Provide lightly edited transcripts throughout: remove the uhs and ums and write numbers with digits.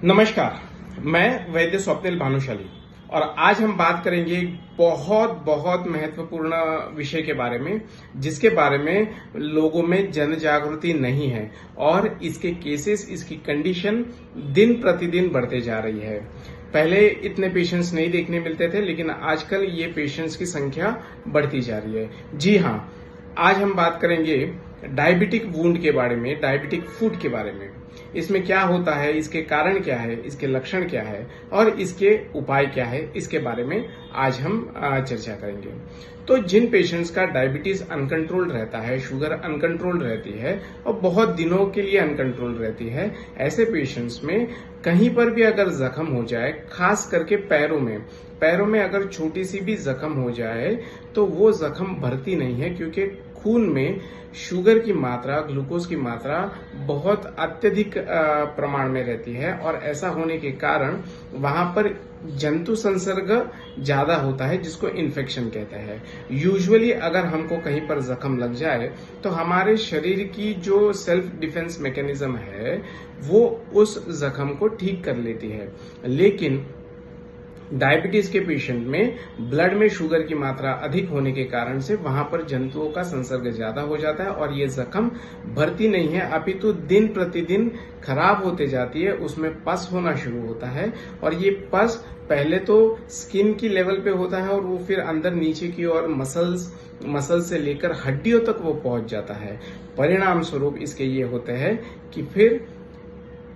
नमस्कार, मैं वैद्य स्वप्निल भानुशाली और आज हम बात करेंगे एक बहुत महत्वपूर्ण विषय के बारे में, जिसके बारे में लोगों में जन जागृति नहीं है और इसके केसेस, इसकी कंडीशन दिन प्रतिदिन बढ़ते जा रही है। पहले इतने पेशेंट्स नहीं देखने मिलते थे, लेकिन आजकल ये पेशेंट्स की संख्या बढ़ती जा रही है। जी हाँ, आज हम बात करेंगे डायबिटिक वुंड के बारे में, डायबिटिक फुट के बारे में। इसमें क्या होता है, इसके कारण क्या है, इसके लक्षण क्या है और इसके उपाय क्या है, इसके बारे में आज हम चर्चा करेंगे। तो जिन पेशेंट्स का डायबिटीज अनकंट्रोल्ड रहता है, शुगर अनकंट्रोल्ड रहती है और बहुत दिनों के लिए अनकंट्रोल्ड रहती है, ऐसे पेशेंट्स में कहीं पर भी अगर जख्म हो जाए, खास करके पैरों में अगर छोटी सी भी जख्म हो जाए तो वो जख्म भरती नहीं है, क्योंकि खून में शुगर की मात्रा, ग्लूकोज की मात्रा बहुत अत्यधिक प्रमाण में रहती है और ऐसा होने के कारण वहां पर जंतु संसर्ग ज्यादा होता है, जिसको इन्फेक्शन कहते हैं। यूजुअली अगर हमको कहीं पर जख्म लग जाए तो हमारे शरीर की जो सेल्फ डिफेंस मैकेनिज्म है वो उस जख्म को ठीक कर लेती है, लेकिन डायबिटीज के पेशेंट में ब्लड में शुगर की मात्रा अधिक होने के कारण से वहां पर जंतुओं का संसर्ग ज्यादा हो जाता है और ये जख्म भरती नहीं है, अपितु दिन प्रतिदिन खराब होते जाती है। उसमें पस होना शुरू होता है और ये पस पहले तो स्किन की लेवल पे होता है और वो फिर अंदर नीचे की ओर मसल्स से लेकर हड्डियों तक वो पहुंच जाता है। परिणाम स्वरूप इसके ये होते हैं कि फिर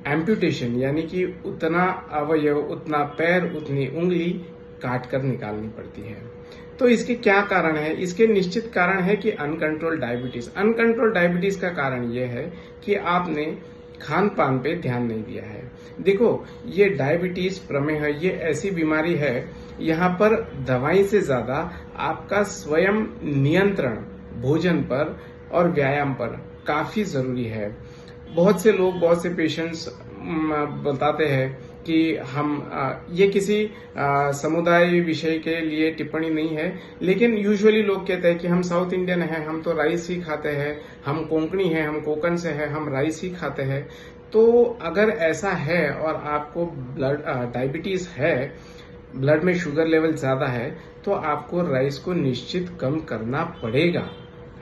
एम्पुटेशन, यानी कि उतना अवयव, उतना पैर, उतनी उंगली काट कर निकालनी पड़ती है। तो इसके क्या कारण है? इसके निश्चित कारण है कि अनकंट्रोल्ड डायबिटीज। अनकंट्रोल्ड डायबिटीज का कारण यह है कि आपने खान पान पे ध्यान नहीं दिया है। देखो, ये डायबिटीज, प्रमेह, ये ऐसी बीमारी है, यहाँ पर दवाई से ज्यादा आपका स्वयं नियंत्रण भोजन पर और व्यायाम पर काफी जरूरी है। बहुत से लोग, बहुत से पेशेंट्स बताते हैं कि हम ये किसी समुदाय विषय के लिए टिप्पणी नहीं है, लेकिन यूजुअली लोग कहते हैं कि हम साउथ इंडियन हैं, हम तो राइस ही खाते हैं, हम कोंकणी हैं, हम कोकण से हैं, हम राइस ही खाते हैं। तो अगर ऐसा है और आपको डायबिटीज है, ब्लड में शुगर लेवल ज्यादा है, तो आपको राइस को निश्चित कम करना पड़ेगा,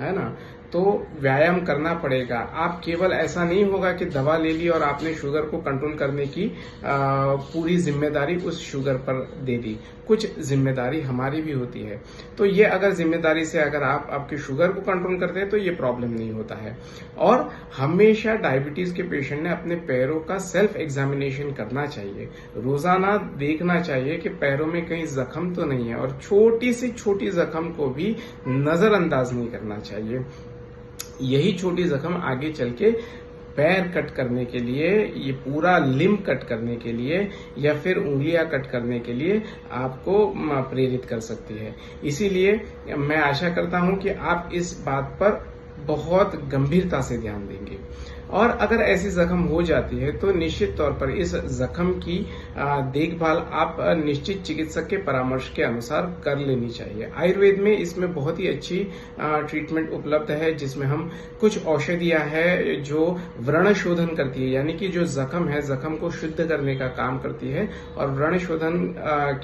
है ना। तो व्यायाम करना पड़ेगा। आप केवल ऐसा नहीं होगा कि दवा ले ली और आपने शुगर को कंट्रोल करने की पूरी जिम्मेदारी उस शुगर पर दे दी। कुछ जिम्मेदारी हमारी भी होती है। तो ये अगर जिम्मेदारी से अगर आप आपकी शुगर को कंट्रोल करते हैं तो ये प्रॉब्लम नहीं होता है। और हमेशा डायबिटीज के पेशेंट ने अपने पैरों का सेल्फ एग्जामिनेशन करना चाहिए। रोजाना देखना चाहिए कि पैरों में कहीं जख्म तो नहीं है और छोटी से छोटी जख्म को भी नजरअंदाज नहीं करना चाहिए। यही छोटी जख्म आगे चल के पैर कट करने के लिए, ये पूरा लिम्ब कट करने के लिए या फिर उंगलियां कट करने के लिए आपको प्रेरित कर सकती है। इसीलिए मैं आशा करता हूं कि आप इस बात पर बहुत गंभीरता से ध्यान देंगे और अगर ऐसी जख्म हो जाती है तो निश्चित तौर पर इस जख्म की देखभाल आप निश्चित चिकित्सक के परामर्श के अनुसार कर लेनी चाहिए। आयुर्वेद में इसमें बहुत ही अच्छी ट्रीटमेंट उपलब्ध है, जिसमें हम कुछ औषधियां हैं जो व्रण शोधन करती है, यानी कि जो जख्म है, जख्म को शुद्ध करने का काम करती है। और व्रण शोधन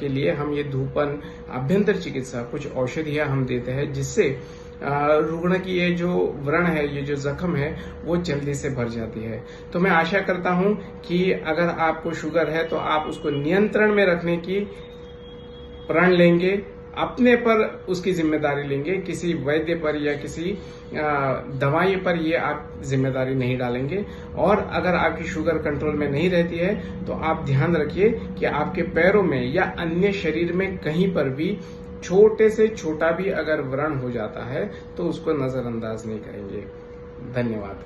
के लिए हम ये धूपन, आभ्यंतर चिकित्सा, कुछ औषधियां हम देते हैं, जिससे रुग्ण की ये जो व्रण है, ये जो जख्म है, वो जल्दी से भर जाती है। तो मैं आशा करता हूं कि अगर आपको शुगर है तो आप उसको नियंत्रण में रखने की प्रण लेंगे, अपने पर उसकी जिम्मेदारी लेंगे, किसी वैद्य पर या किसी दवाई पर ये आप जिम्मेदारी नहीं डालेंगे। और अगर आपकी शुगर कंट्रोल में नहीं रहती है तो आप ध्यान रखिए कि आपके पैरों में या अन्य शरीर में कहीं पर भी छोटे से छोटा भी अगर व्रण हो जाता है तो उसको नजरअंदाज नहीं करेंगे। धन्यवाद।